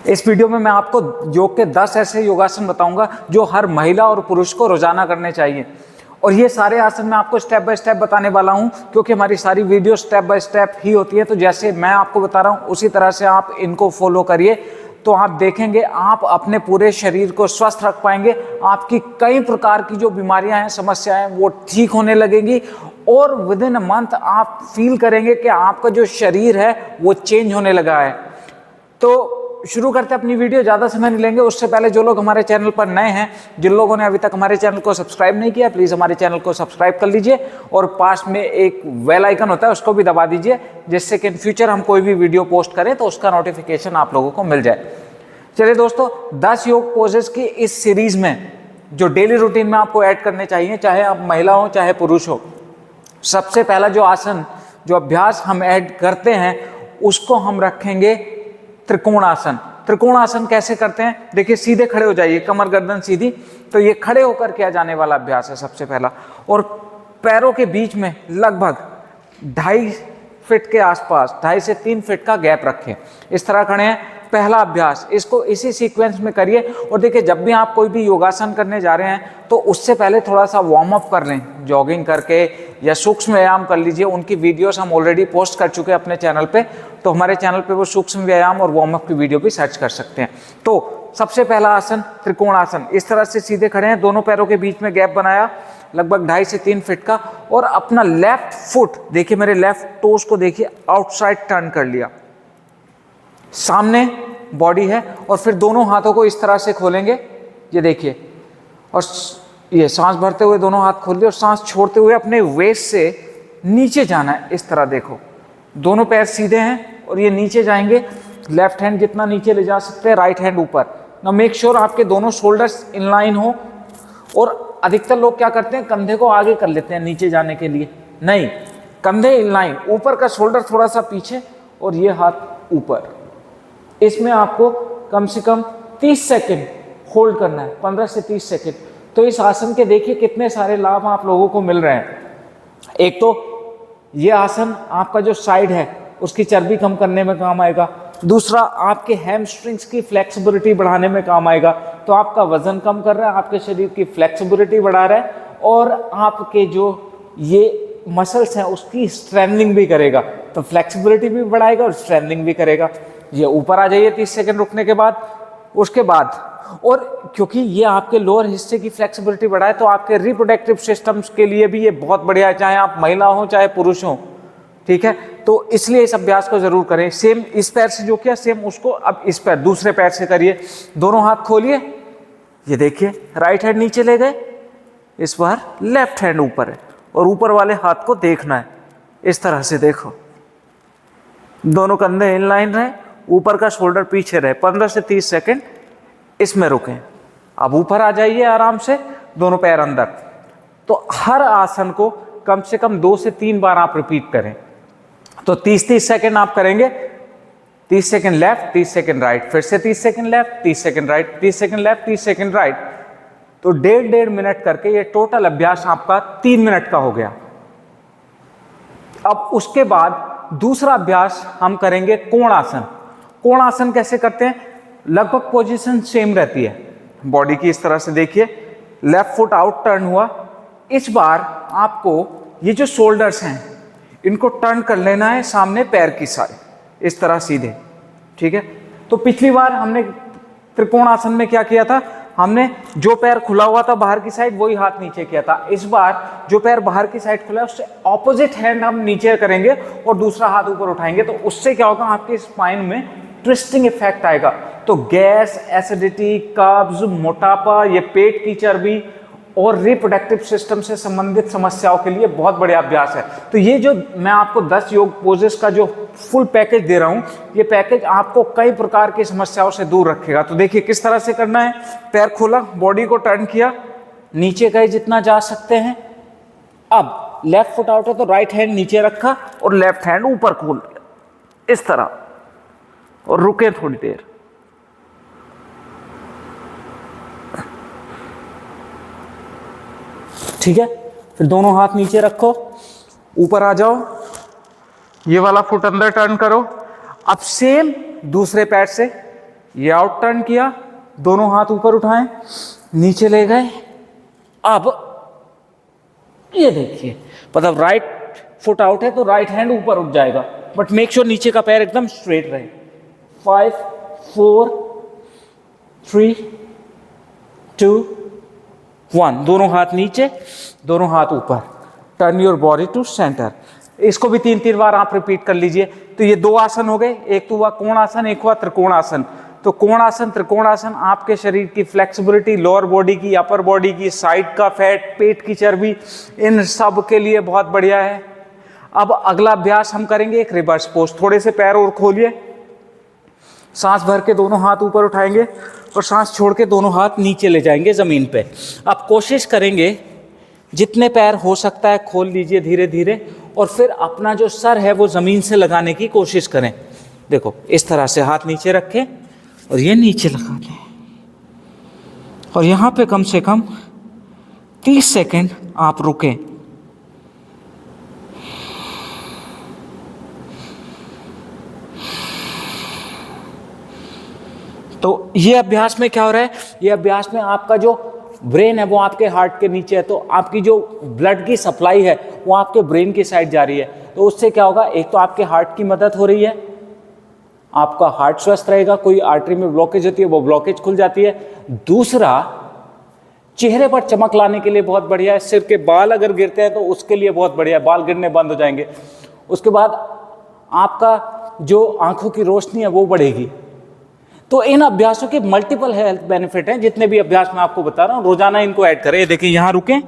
इस वीडियो में मैं आपको योग के 10 ऐसे योगासन बताऊंगा जो हर महिला और पुरुष को रोजाना करने चाहिए। और ये सारे आसन मैं आपको स्टेप बाय स्टेप बताने वाला हूं, क्योंकि हमारी सारी वीडियो स्टेप बाय स्टेप ही होती है। तो जैसे मैं आपको बता रहा हूं उसी तरह से आप इनको फॉलो करिए, तो आप देखेंगे आप अपने पूरे शरीर को स्वस्थ रख पाएंगे। आपकी कई प्रकार की जो बीमारियां हैं, समस्याएं, वो ठीक होने लगेंगी और विद इन अ मंथ आप फील करेंगे कि आपका जो शरीर है वो चेंज होने लगा है। तो शुरू करते हैं अपनी वीडियो, ज़्यादा समय नहीं लेंगे। उससे पहले जो लोग हमारे चैनल पर नए हैं, जिन लोगों ने अभी तक हमारे चैनल को सब्सक्राइब नहीं किया, प्लीज़ हमारे चैनल को सब्सक्राइब कर लीजिए और पास में एक बेल आइकन होता है उसको भी दबा दीजिए, जिससे कि इन फ्यूचर हम कोई भी वीडियो पोस्ट करें तो उसका नोटिफिकेशन आप लोगों को मिल जाए। चलिए दोस्तों, 10 योग पोजेस की इस सीरीज में जो डेली रूटीन में आपको ऐड करने चाहिए, चाहे आप महिला हो चाहे पुरुष हो। सबसे पहला जो आसन, जो अभ्यास हम ऐड करते हैं, उसको हम रखेंगे त्रिकोण आसन। त्रिकोण आसन कैसे करते हैं? देखिए, सीधे खड़े हो जाइए, कमर गर्दन सीधी। तो ये खड़े होकर किया जाने वाला अभ्यास है सबसे पहला। और पैरों के बीच में लगभग 2.5 फीट के आसपास, 2.5 से 3 फीट का गैप रखें। इस तरह खड़े हैं। पहला अभ्यास, इसको इसी सीक्वेंस में करिए। और देखिए, जब भी आप कोई भी योगासन करने जा रहे हैं तो उससे पहले थोड़ा सा वार्म अप कर लें, जॉगिंग करके या सूक्ष्म व्यायाम कर लीजिए। उनकी वीडियोस हम ऑलरेडी पोस्ट कर चुके हैं अपने चैनल पे, तो हमारे चैनल पे वो सूक्ष्म व्यायाम और वार्म अप की वीडियो भी सर्च कर सकते हैं। तो सबसे पहला आसन त्रिकोण आसन। इस तरह से सीधे खड़े हैं, दोनों पैरों के बीच में गैप बनाया लगभग 2.5 से 3 फीट का, और अपना लेफ्ट फुट, देखिए मेरे लेफ्ट टोस को देखिए, आउटसाइड टर्न कर लिया, सामने बॉडी है। और फिर दोनों हाथों को इस तरह से खोलेंगे, ये देखिए, और ये सांस भरते हुए दोनों हाथ खोल लिए और सांस छोड़ते हुए अपने वेस्ट से नीचे जाना है। इस तरह देखो, दोनों पैर सीधे हैं और ये नीचे जाएंगे। लेफ्ट हैंड जितना नीचे ले जा सकते हैं, राइट हैंड ऊपर। ना मेक श्योर आपके दोनों शोल्डर्स इनलाइन हो। और अधिकतर लोग क्या करते हैं, कंधे को आगे कर लेते हैं नीचे जाने के लिए। नहीं, कंधे इनलाइन, ऊपर का शोल्डर थोड़ा सा पीछे और ये हाथ ऊपर। इसमें आपको कम से कम 30 सेकंड होल्ड करना है, 15 से 30 सेकंड। तो इस आसन के देखिए कितने सारे लाभ आप लोगों को मिल रहे हैं। एक तो ये आसन आपका जो साइड है उसकी चर्बी कम करने में काम आएगा। दूसरा, आपके हैमस्ट्रिंग्स की फ्लेक्सिबिलिटी बढ़ाने में काम आएगा। तो आपका वजन कम कर रहा है, आपके शरीर की फ्लेक्सिबिलिटी बढ़ा रहा है, और आपके जो ये मसल्स हैं उसकी स्ट्रेंथनिंग भी करेगा। तो फ्लेक्सिबिलिटी भी बढ़ाएगा और स्ट्रेंथनिंग भी करेगा। ये ऊपर आ जाइए 30 सेकंड रुकने के बाद। उसके बाद, और क्योंकि ये आपके लोअर हिस्से की फ्लेक्सिबिलिटी बढ़ाए, तो आपके रिप्रोडक्टिव सिस्टम्स के लिए भी ये बहुत बढ़िया है, चाहे आप महिला हो चाहे पुरुष हो। ठीक है, तो इसलिए इस अभ्यास को जरूर करें। सेम इस पैर से जो किया, सेम उसको अब इस पैर, दूसरे पैर से करिए। दोनों हाथ खोलिए, ये देखिए, राइट हैंड नीचे ले गए, इस बार लेफ्ट हैंड ऊपर है, और ऊपर वाले हाथ को देखना है। इस तरह से देखो, दोनों कंधे इनलाइन रहे, ऊपर का शोल्डर पीछे रहे। 15 से 30 सेकंड इसमें रुकें। अब ऊपर आ जाइए आराम से, दोनों पैर अंदर। तो हर आसन को कम से कम 2 से 3 बार आप रिपीट करें। तो 30-30 सेकंड आप करेंगे। 30 सेकंड लेफ्ट, 30 सेकंड राइट, फिर से 30 second left, 30 second right, 30 second left, 30 second right. तो 1.5 मिनट करके ये टोटल अभ्यास आपका 3 मिनट का हो गया। अब उसके बाद दूसरा अभ्यास हम करेंगे कोण आसन। कोण आसन कैसे करते हैं? लगभग पोजीशन सेम रहती है बॉडी की। इस तरह से देखिए, लेफ्ट फुट आउट टर्न हुआ। इस बार आपको ये जो शोल्डर्स हैं इनको टर्न कर लेना है सामने पैर की साइड, इस तरह सीधे। ठीक है, तो पिछली बार हमने त्रिकोण आसन में क्या किया था, हमने जो पैर खुला हुआ था बाहर की साइड वही हाथ नीचे किया था। इस बार जो पैर बाहर की साइड खुला है उससे ऑपोजिट हैंड हम नीचे करेंगे और दूसरा हाथ ऊपर उठाएंगे। तो उससे क्या होगा, आपके स्पाइन में ट्विस्टिंग इफेक्ट आएगा। तो गैस, एसिडिटी, कब्ज, मोटापा, ये पेट की चर्बी और रिप्रोडक्टिव सिस्टम से संबंधित समस्याओं के लिए बहुत बढ़िया अभ्यास है। तो ये जो मैं आपको 10 योग पोजेस का जो फुल पैकेज दे रहा हूं, ये पैकेज आपको कई प्रकार की समस्याओं से दूर रखेगा। तो देखिए किस तरह से करना है। पैर खोला, बॉडी को टर्न किया, नीचे गए जितना जा सकते हैं। अब लेफ्ट फुट आउट है तो राइट हैंड नीचे रखा और लेफ्ट हैंड ऊपर खोल दिया, इस तरह, और रुके थोड़ी देर। ठीक है, फिर दोनों हाथ नीचे रखो, ऊपर आ जाओ, ये वाला फुट अंदर टर्न करो। अब सेम दूसरे पैर से ये आउट टर्न किया, दोनों हाथ ऊपर उठाएं, नीचे ले गए। अब ये देखिए, मतलब राइट फुट आउट है तो राइट हैंड ऊपर उठ जाएगा, बट मेक श्योर नीचे का पैर एकदम स्ट्रेट रहे। 5 4 3 2 1, दोनों हाथ नीचे, दोनों हाथ ऊपर। Turn your body to centre. इसको भी 3-3 बार आप रिपीट कर लीजिए। तो ये 2 आसन हो गए, एक तो हुआ कोण आसन, एक हुआ त्रिकोण आसन। तो कोण आसन, त्रिकोण आसन आपके शरीर की फ्लेक्सिबिलिटी, लोअर बॉडी की, अपर बॉडी की, साइड का फैट, पेट की चर्बी, इन सब के लिए बहुत बढ़िया है। अब अगला अभ्यास हम करेंगे एक रिवर्स पोज। थोड़े से पैर और खोलिए, सांस भर के दोनों हाथ ऊपर उठाएंगे और सांस छोड़ के दोनों हाथ नीचे ले जाएंगे जमीन पे। अब कोशिश करेंगे जितने पैर हो सकता है खोल लीजिए धीरे धीरे, और फिर अपना जो सर है वो जमीन से लगाने की कोशिश करें। देखो इस तरह से हाथ नीचे रखें और ये नीचे लगा दें, और यहाँ पे कम से कम 30 सेकेंड आप रुकें। तो ये अभ्यास में क्या हो रहा है, ये अभ्यास में आपका जो ब्रेन है वो आपके हार्ट के नीचे है, तो आपकी जो ब्लड की सप्लाई है वो आपके ब्रेन की साइड जा रही है। तो उससे क्या होगा, एक तो आपके हार्ट की मदद हो रही है, आपका हार्ट स्वस्थ रहेगा, कोई आर्टरी में ब्लॉकेज होती है वो ब्लॉकेज खुल जाती है। दूसरा, चेहरे पर चमक लाने के लिए बहुत बढ़िया है। सिर के बाल अगर गिरते हैं तो उसके लिए बहुत बढ़िया है, बाल गिरने बंद हो जाएंगे। उसके बाद आपका जो आंखों की रोशनी है वो बढ़ेगी। तो इन अभ्यासों के मल्टीपल हेल्थ बेनिफिट हैं, जितने भी अभ्यास मैं आपको बता रहा हूँ रोजाना इनको ऐड करें। देखिए यहाँ रुकें,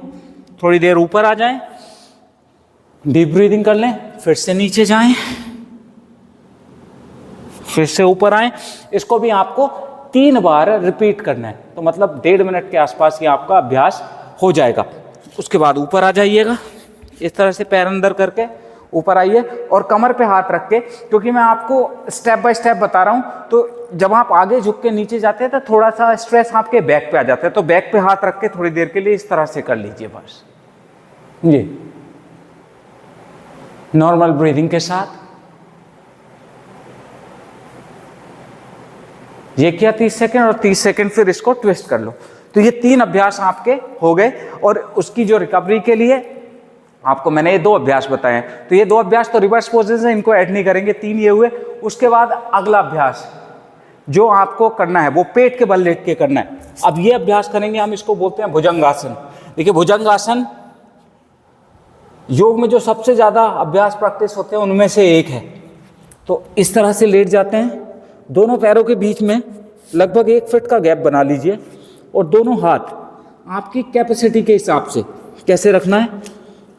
थोड़ी देर ऊपर आ जाएं, डीप ब्रीदिंग कर लें, फिर से नीचे जाएं, फिर से ऊपर आएं। इसको भी आपको 3 बार रिपीट करना है, तो मतलब 1.5 मिनट के आसपास ये आपका अभ्यास हो जाएगा। उसके बाद ऊपर आ जाइएगा, इस तरह से पैर अंदर करके ऊपर आइए और कमर पे हाथ रख के, क्योंकि मैं आपको स्टेप बाय स्टेप बता रहा हूं, तो जब आप आगे झुक के नीचे जाते हैं तो थोड़ा सा स्ट्रेस आपके बैक पे आ जाता है। तो बैक पे हाथ रख के थोड़ी देर के लिए इस तरह से कर लीजिए बस, ये नॉर्मल ब्रीदिंग के साथ। ये किया 30 सेकेंड, और 30 सेकेंड फिर इसको ट्विस्ट कर लो। तो ये 3 अभ्यास आपके हो गए, और उसकी जो रिकवरी के लिए आपको मैंने ये 2 अभ्यास बताए हैं। तो ये 2 अभ्यास तो रिवर्स पोजेस हैं, इनको ऐड नहीं करेंगे, 3 ये हुए। उसके बाद अगला अभ्यास जो आपको करना है वो पेट के बल लेट के करना है। अब ये अभ्यास करेंगे हम, इसको बोलते हैं भुजंगासन। देखिए भुजंगासन योग में जो सबसे ज्यादा अभ्यास प्रैक्टिस होते हैं उनमें से एक है। तो इस तरह से लेट जाते हैं, दोनों पैरों के बीच में लगभग 1 फीट का गैप बना लीजिए, और दोनों हाथ आपकी कैपेसिटी के हिसाब से कैसे रखना है,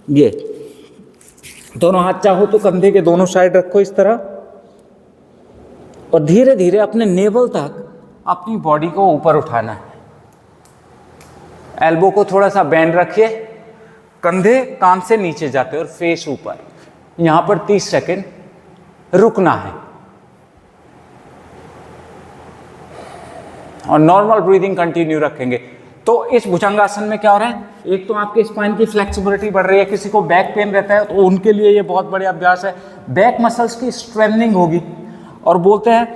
ये दोनों हाथ चाहो तो कंधे के दोनों साइड रखो इस तरह, और धीरे धीरे अपने नेवल तक अपनी बॉडी को ऊपर उठाना है। एल्बो को थोड़ा सा बेंड रखिए, कंधे कान से नीचे जाते हैं और फेस ऊपर। यहां पर 30 सेकेंड रुकना है, और नॉर्मल ब्रीदिंग कंटिन्यू रखेंगे। तो इस भुजंगासन में क्या हो रहा है, एक तो आपके स्पाइन की फ्लेक्सिबिलिटी बढ़ रही है, किसी को बैक पेन रहता है तो उनके लिए ये बहुत बढ़िया अभ्यास है। बैक मसल्स की स्ट्रेंथनिंग होगी, और बोलते हैं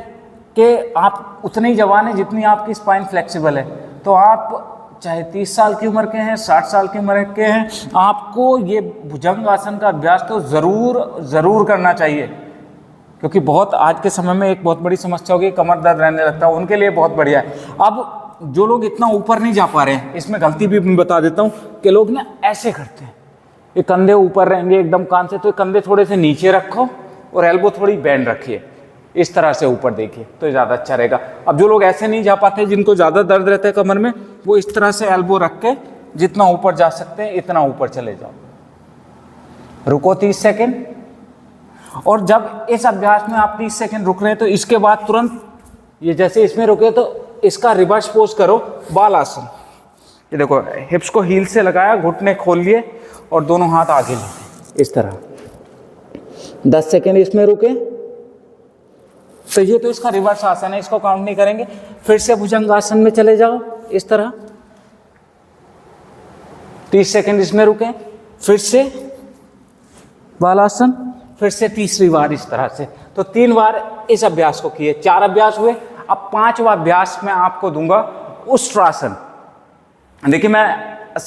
कि आप उतने ही जवान हैं जितनी आपकी स्पाइन फ्लेक्सिबल है। तो आप चाहे 30 साल की उम्र के हैं, 60 साल की उम्र के हैं, आपको ये भुजंगासन का अभ्यास तो ज़रूर करना चाहिए, क्योंकि बहुत आज के समय में एक बहुत बड़ी समस्या होगी, कमर दर्द रहने लगता है, उनके लिए बहुत बढ़िया है। अब जो लोग इतना ऊपर नहीं जा पा रहे हैं, इसमें गलती भी मैं बता देता हूँ कि लोग ना ऐसे करते हैं, ये कंधे ऊपर रहेंगे एकदम कान से, तो कंधे थोड़े से नीचे रखो और एल्बो थोड़ी बैंड रखिए, इस तरह से ऊपर देखिए तो ज़्यादा अच्छा रहेगा। अब जो लोग ऐसे नहीं जा पाते, जिनको ज़्यादा दर्द रहता है कमर में, वो इस तरह से एल्बो रख के जितना ऊपर जा सकते हैं इतना ऊपर चले जाओ। रुको 30 सेकेंड, और जब इस अभ्यास में आप 30 सेकेंड रुक रहे हैं तो इसके बाद तुरंत ये जैसे इसमें रुके तो इसका रिवर्स पोज करो, बाल आसन। ये देखो, हिप्स को हील से लगाया, घुटने खोल लिए और दोनों हाथ आगे लिए इस तरह। 10 सेकेंड इसमें रुके, तो ये तो इसका रिवर्स आसन है, इसको काउंट नहीं करेंगे। फिर से भुजंगासन में चले जाओ इस तरह, 30 सेकेंड इसमें रुके, फिर से बालासन, फिर से तीसरी बार इस तरह से। तो 3 बार इस अभ्यास को किए, 4 अभ्यास हुए। अब पांचवा अभ्यास मैं आपको दूंगा उष्ट्रासन। देखिए मैं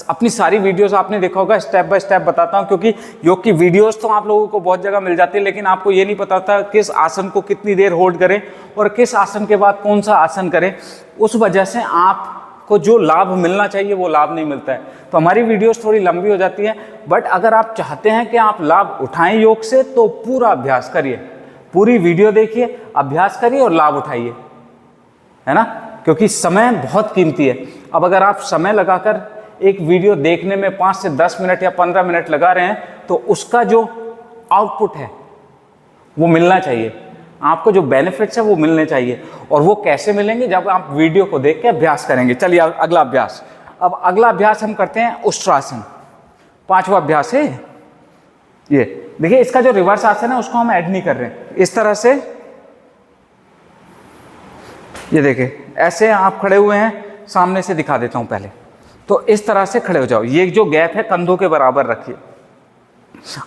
अपनी सारी वीडियोस आपने देखा होगा, स्टेप बाय स्टेप बताता हूं, क्योंकि योग की वीडियोस तो आप लोगों को बहुत जगह मिल जाती है, लेकिन आपको ये नहीं पता था किस आसन को कितनी देर होल्ड करें और किस आसन के बाद कौन सा आसन करें। उस वजह से आपको जो लाभ मिलना चाहिए वो लाभ नहीं मिलता है। तो हमारी वीडियोस थोड़ी लंबी हो जाती है, बट अगर आप चाहते हैं कि आप लाभ उठाएं योग से तो पूरा अभ्यास करिए, पूरी वीडियो देखिए, अभ्यास करिए और लाभ उठाइए, है ना, क्योंकि समय बहुत कीमती है। अब अगर आप समय लगाकर एक वीडियो देखने में 5 से 10 मिनट या 15 मिनट लगा रहे हैं तो उसका जो आउटपुट है वो मिलना चाहिए, आपको जो बेनिफिट्स है वो मिलने चाहिए। और वो कैसे मिलेंगे? जब आप वीडियो को देख के अभ्यास करेंगे। चलिए अगला अभ्यास। अब अगला अभ्यास हम करते हैं उष्ट्रासन। पांचवा अभ्यास है ये। देखिए इसका जो रिवर्स आसन है उसको हम ऐड नहीं कर रहे हैं। इस तरह से ये देखिए, ऐसे आप खड़े हुए हैं, सामने से दिखा देता हूं पहले। तो इस तरह से खड़े हो जाओ, ये जो गैप है कंधों के बराबर रखिए।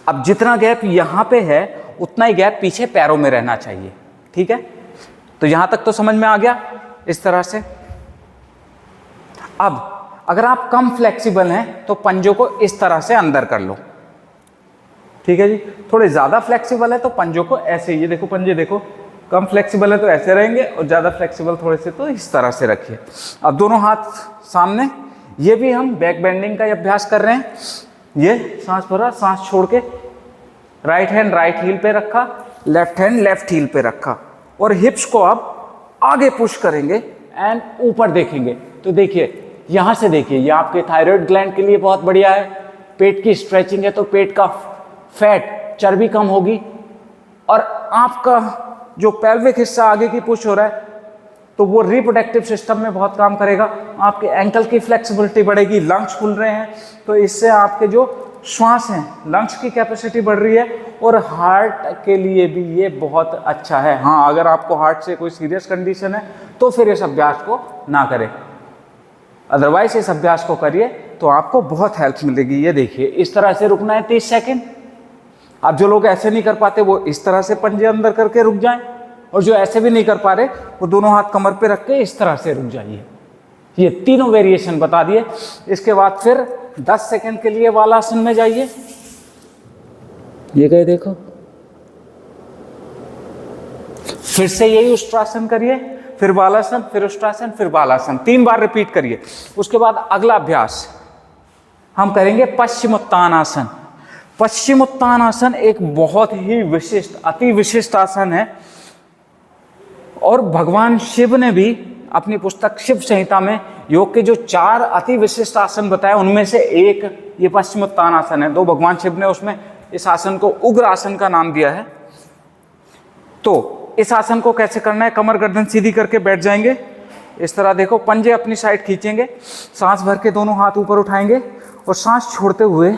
अब जितना गैप यहां पे है उतना ही गैप पीछे पैरों में रहना चाहिए, ठीक है। तो यहां तक तो समझ में आ गया, इस तरह से। अब अगर आप कम फ्लेक्सिबल हैं तो पंजों को इस तरह से अंदर कर लो, ठीक है जी। थोड़े ज्यादा फ्लेक्सिबल है तो पंजों को ऐसे, ये देखो पंजे देखो, कम फ्लेक्सिबल है तो ऐसे रहेंगे और ज्यादा फ्लेक्सिबल थोड़े से तो इस तरह से रखिए। अब दोनों हाथ सामने, ये भी हम बैक बेंडिंग का अभ्यास कर रहे हैं। ये सांस भरा, सांस छोड़ के राइट हैंड राइट हील पे रखा, लेफ्ट हैंड लेफ्ट हील पे रखा और हिप्स को आप आगे पुश करेंगे एंड ऊपर देखेंगे। तो देखिए यहां से देखिए, ये आपके थायराइड ग्लैंड के लिए बहुत बढ़िया है। पेट की स्ट्रेचिंग है तो पेट का फैट, चर्बी कम होगी और आपका जो पेल्विक हिस्सा आगे की पुश हो रहा है तो वो रिप्रोडक्टिव सिस्टम में बहुत काम करेगा। आपके एंकल की फ्लेक्सिबिलिटी बढ़ेगी, लंग्स खुल रहे हैं तो इससे आपके जो श्वास हैं, लंग्स की कैपेसिटी बढ़ रही है और हार्ट के लिए भी ये बहुत अच्छा है। हाँ, अगर आपको हार्ट से कोई सीरियस कंडीशन है तो फिर इस अभ्यास को ना करें, अदरवाइज इस अभ्यास को करिए तो आपको बहुत हेल्प मिलेगी। ये देखिए इस तरह से रुकना है 30 सेकेंड। अब जो लोग ऐसे नहीं कर पाते वो इस तरह से पंजे अंदर करके रुक जाएं, और जो ऐसे भी नहीं कर पा रहे वो दोनों हाथ कमर पे रख के इस तरह से रुक जाइए। ये तीनों वेरिएशन बता दिए। इसके बाद फिर 10 सेकंड के लिए वालासन में जाइए। ये गए देखो, फिर से यही उष्ट्रासन करिए, फिर वालासन, फिर उष्ट्रासन, फिर वालासन, 3 बार रिपीट करिए। उसके बाद अगला अभ्यास हम करेंगे पश्चिमोत्तानासन। पश्चिमोत्तानासन एक बहुत ही विशिष्ट, अति विशिष्ट आसन है और भगवान शिव ने भी अपनी पुस्तक शिव संहिता में योग के जो 4 अति विशिष्ट आसन बताए उनमें से एक ये पश्चिमोत्तानासन है। तो भगवान शिव ने उसमें इस आसन को उग्र आसन का नाम दिया है। तो इस आसन को कैसे करना है? कमर गर्दन सीधी करके बैठ जाएंगे, इस तरह देखो, पंजे अपनी साइड खींचेंगे, सांस भर के दोनों हाथ ऊपर उठाएंगे और सांस छोड़ते हुए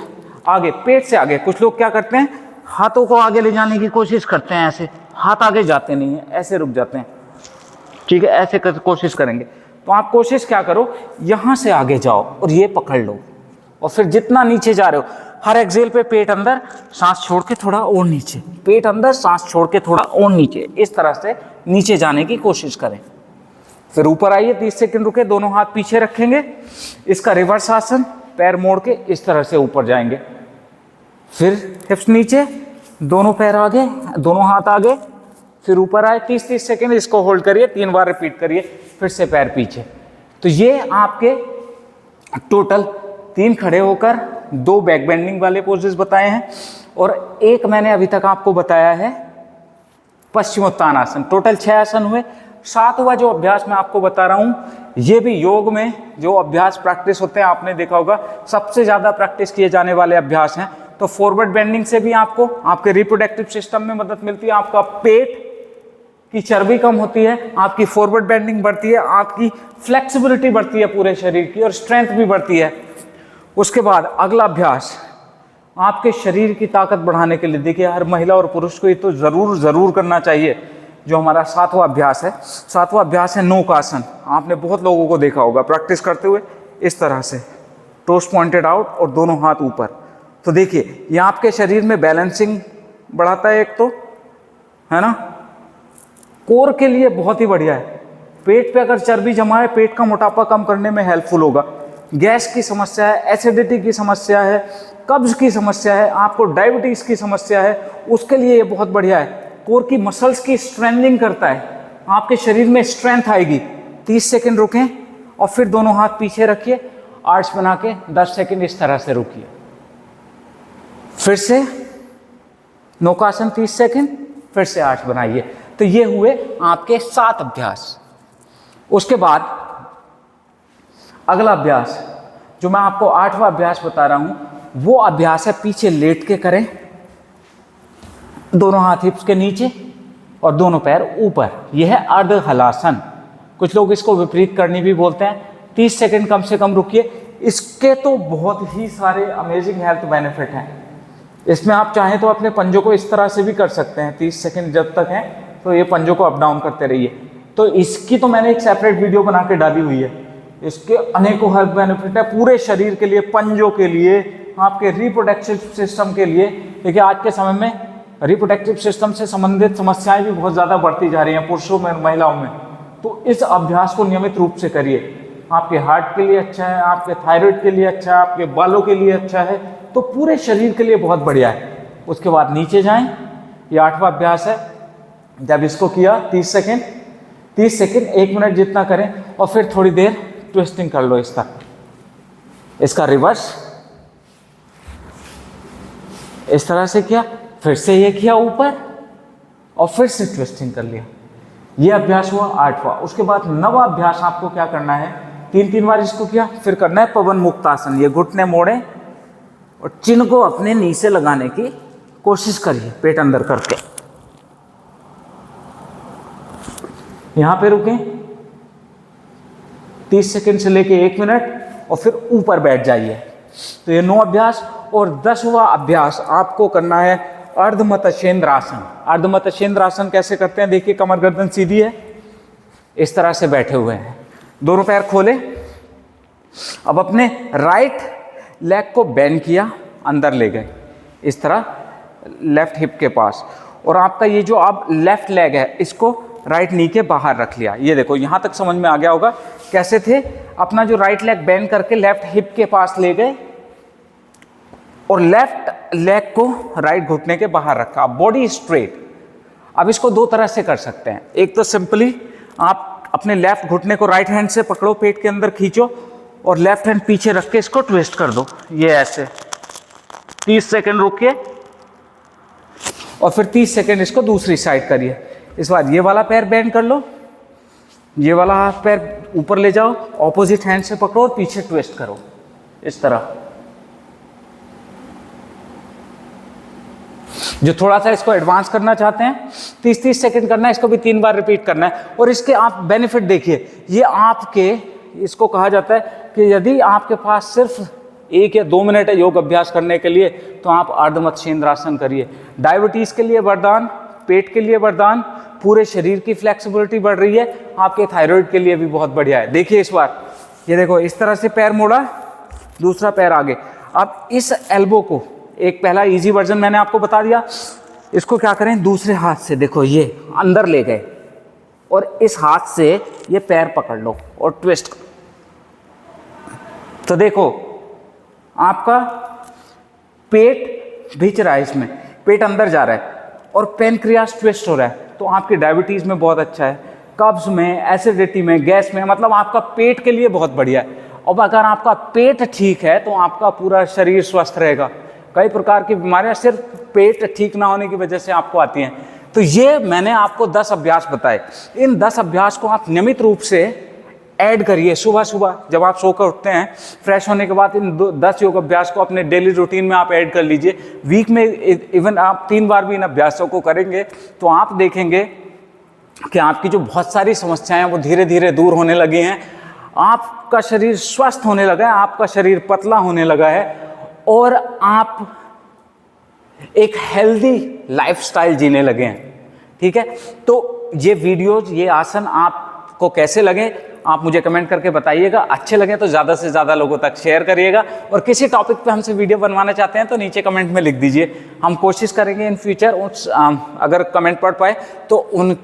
आगे, पेट से आगे। कुछ लोग क्या करते हैं, हाथों को आगे ले जाने की कोशिश करते हैं, ऐसे हाथ आगे जाते नहीं है, ऐसे रुक जाते हैं, ठीक है। ऐसे कोशिश करेंगे तो आप कोशिश क्या करो, यहां से आगे जाओ और ये पकड़ लो और फिर जितना नीचे जा रहे हो, हर एक्सेल पे पेट अंदर, सांस छोड़ के थोड़ा और नीचे, पेट अंदर, सांस छोड़ के थोड़ा और नीचे, इस तरह से नीचे जाने की कोशिश करें। फिर ऊपर आइए, 30 सेकंड रुके, दोनों हाथ पीछे रखेंगे, इसका रिवर्स आसन, पैर मोड़ के इस तरह से ऊपर जाएंगे। फिर हिप्स नीचे, दोनों पैर आगे, दोनों हाथ आगे, फिर ऊपर आए, 30-30 सेकंड इसको होल्ड करिए, 3 बार रिपीट करिए, फिर से पैर पीछे। तो ये आपके टोटल 3 खड़े होकर 2 बैक बेंडिंग वाले पोजेस बताए हैं और एक मैंने अभी तक आपको बताया है पश्चिमोत्तानासन। टोटल 6 आसन हुए। 7वां जो अभ्यास मैं आपको बता रहा हूं, ये भी योग में जो अभ्यास प्रैक्टिस होते हैं, आपने देखा होगा सबसे ज्यादा प्रैक्टिस किए जाने वाले अभ्यास हैं। तो फॉरवर्ड बेंडिंग से भी आपको आपके रिप्रोडक्टिव सिस्टम में मदद मिलती है, आपका पेट की चर्बी कम होती है, आपकी फॉरवर्ड बेंडिंग बढ़ती है, आपकी फ्लेक्सिबिलिटी बढ़ती है पूरे शरीर की और स्ट्रेंथ भी बढ़ती है। उसके बाद अगला अभ्यास आपके शरीर की ताकत बढ़ाने के लिए, देखिए हर महिला और पुरुष को ये तो जरूर करना चाहिए। जो हमारा 7वां अभ्यास है, 7वां अभ्यास है नौकासन। आपने बहुत लोगों को देखा होगा प्रैक्टिस करते हुए, इस तरह से टोस पॉइंटेड आउट और दोनों हाथ ऊपर। तो देखिए ये आपके शरीर में बैलेंसिंग बढ़ाता है, एक तो है ना, कोर के लिए बहुत ही बढ़िया है। पेट पे अगर चर्बी जमा है, पेट का मोटापा कम करने में हेल्पफुल होगा। गैस की समस्या है, एसिडिटी की समस्या है, कब्ज की समस्या है, आपको डायबिटीज़ की समस्या है, उसके लिए ये बहुत बढ़िया है। कोर की मसल्स की स्ट्रेंथनिंग करता है, आपके शरीर में स्ट्रेंथ आएगी। 30 सेकंड रुकें और फिर दोनों हाथ पीछे रखिए, आर्च बना के 10 सेकंड इस तरह से रुकिए। फिर से नौकासन 30 सेकंड, फिर से आर्च बनाइए। तो ये हुए आपके 7 अभ्यास। उसके बाद अगला अभ्यास जो मैं आपको 8वां अभ्यास बता रहा हूं, वो अभ्यास है पीछे लेट के करें, दोनों हाथ हिप्स के नीचे और दोनों पैर ऊपर। यह है अर्ध हलासन। कुछ लोग इसको विपरीत करनी भी बोलते हैं। 30 सेकंड कम से कम रुकिए। इसके तो बहुत ही सारे अमेजिंग हेल्थ बेनिफिट हैं। इसमें आप चाहें तो अपने पंजों को इस तरह से भी कर सकते हैं। 30 सेकंड जब तक है तो ये पंजों को अप डाउन करते रहिए। तो इसकी तो मैंने एक सेपरेट वीडियो बना के डाली हुई है। इसके अनेकों हेल्थ बेनिफिट है पूरे शरीर के लिए, पंजों के लिए, आपके रिप्रोडक्टिव सिस्टम के लिए। देखिए आज के समय में रिप्रोडक्टिव सिस्टम से संबंधित समस्याएं भी बहुत ज़्यादा बढ़ती जा रही हैं पुरुषों में, महिलाओं में। तो इस अभ्यास को नियमित रूप से करिए। आपके हार्ट के लिए अच्छा है, आपके थायराइड के लिए अच्छा है, आपके बालों के लिए अच्छा है, तो पूरे शरीर के लिए बहुत बढ़िया है। उसके बाद नीचे जाएं, ये 8वां अभ्यास है। जब इसको किया 30 सेकेंड 1 मिनट जितना करें और फिर थोड़ी देर ट्विस्टिंग कर लो इसका रिवर्स इस तरह से किया, फिर से ये किया ऊपर और फिर से ट्विस्टिंग कर लिया। ये अभ्यास हुआ 8वां। उसके बाद 9वां अभ्यास आपको क्या करना है, 3 बार इसको किया, फिर करना है पवन मुक्तासन। ये घुटने मोड़े और चिन्ह को अपने नी से लगाने की कोशिश करिए, पेट अंदर करके। यहां पे रुकें 30 सेकंड से लेके 1 मिनट और फिर ऊपर बैठ जाइए। तो ये 9 अभ्यास। और 10वां अभ्यास आपको करना है अर्धमतस्येंद्रासन। अर्धमतस्येंद्रासन कैसे करते हैं, देखिए कमर गर्दन सीधी है, इस तरह से बैठे हुए हैं, दोनों पैर खोले। अब अपने राइट लेग को बेंड किया, अंदर ले गए इस तरह लेफ्ट हिप के पास, और आपका ये जो अब लेफ्ट लेग है इसको राइट नी के बाहर रख लिया। ये देखो यहां तक समझ में आ गया होगा कैसे थे। अपना जो राइट लेग बेंड करके लेफ्ट हिप के पास ले गए और लेफ्ट लेग को राइट घुटने के बाहर रखा, बॉडी स्ट्रेट। अब इसको 2 तरह से कर सकते हैं। एक तो सिंपली आप अपने लेफ्ट घुटने को राइट हैंड से पकड़ो, पेट के अंदर खींचो और लेफ्ट हैंड पीछे रख के इसको ट्विस्ट कर दो, ये ऐसे 30 सेकंड रुकिए और फिर 30 सेकंड इसको दूसरी साइड करिए। इस बार ये वाला पैर बेंड कर लो, ये वाला हाथ पैर ऊपर ले जाओ, ऑपोजिट हैंड से पकड़ो और पीछे ट्विस्ट करो इस तरह। जो थोड़ा सा इसको एडवांस करना चाहते हैं 30 सेकंड करना है, इसको भी 3 बार रिपीट करना है। और इसके आप बेनिफिट देखिए, ये आपके इसको कहा जाता है कि यदि आपके पास सिर्फ 1 या 2 मिनट है योग अभ्यास करने के लिए तो आप अर्धमतस्येंद्रासन करिए। डायबिटीज़ के लिए वरदान, पेट के लिए वरदान, पूरे शरीर की फ्लेक्सिबिलिटी बढ़ रही है, आपके थायराइड के लिए भी बहुत बढ़िया है। देखिए इस बार ये देखो इस तरह से पैर मोड़ा, दूसरा पैर आगे। अब इस एल्बो को, एक पहला इजी वर्जन मैंने आपको बता दिया, इसको क्या करें दूसरे हाथ से देखो ये अंदर ले गए और इस हाथ से ये पैर पकड़ लो और ट्विस्ट करो। तो देखो आपका पेट भिज रहा है, इसमें पेट अंदर जा रहा है और पेनक्रियास ट्विस्ट हो रहा है, तो आपकी डायबिटीज़ में बहुत अच्छा है, कब्ज में, एसिडिटी में, गैस में, मतलब आपका पेट के लिए बहुत बढ़िया है। और अगर आपका पेट ठीक है तो आपका पूरा शरीर स्वस्थ रहेगा। कई प्रकार की बीमारियां सिर्फ पेट ठीक ना होने की वजह से आपको आती हैं। तो ये मैंने आपको 10 अभ्यास बताए। इन 10 अभ्यास को आप नियमित रूप से ऐड करिए। सुबह सुबह जब आप सोकर उठते हैं, फ्रेश होने के बाद इन 10 योग अभ्यास को अपने डेली रूटीन में आप ऐड कर लीजिए। वीक में इवन आप 3 बार भी इन अभ्यासों को करेंगे तो आप देखेंगे कि आपकी जो बहुत सारी समस्याएं हैं वो धीरे धीरे दूर होने लगी हैं। आपका शरीर स्वस्थ होने लगा है, आपका शरीर पतला होने लगा है और आप एक हेल्दी लाइफस्टाइल जीने लगे हैं। ठीक है, तो ये वीडियोज, ये आसन आपको कैसे लगे आप मुझे कमेंट करके बताइएगा। अच्छे लगे तो ज़्यादा से ज़्यादा लोगों तक शेयर करिएगा और किसी टॉपिक पे हमसे वीडियो बनवाना चाहते हैं तो नीचे कमेंट में लिख दीजिए। हम कोशिश करेंगे इन फ्यूचर अगर कमेंट पढ़ पाए तो उन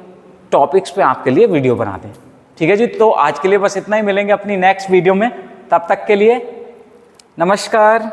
टॉपिक्स पे आपके लिए वीडियो बना दें। ठीक है जी, तो आज के लिए बस इतना ही, मिलेंगे अपनी नेक्स्ट वीडियो में, तब तक के लिए नमस्कार।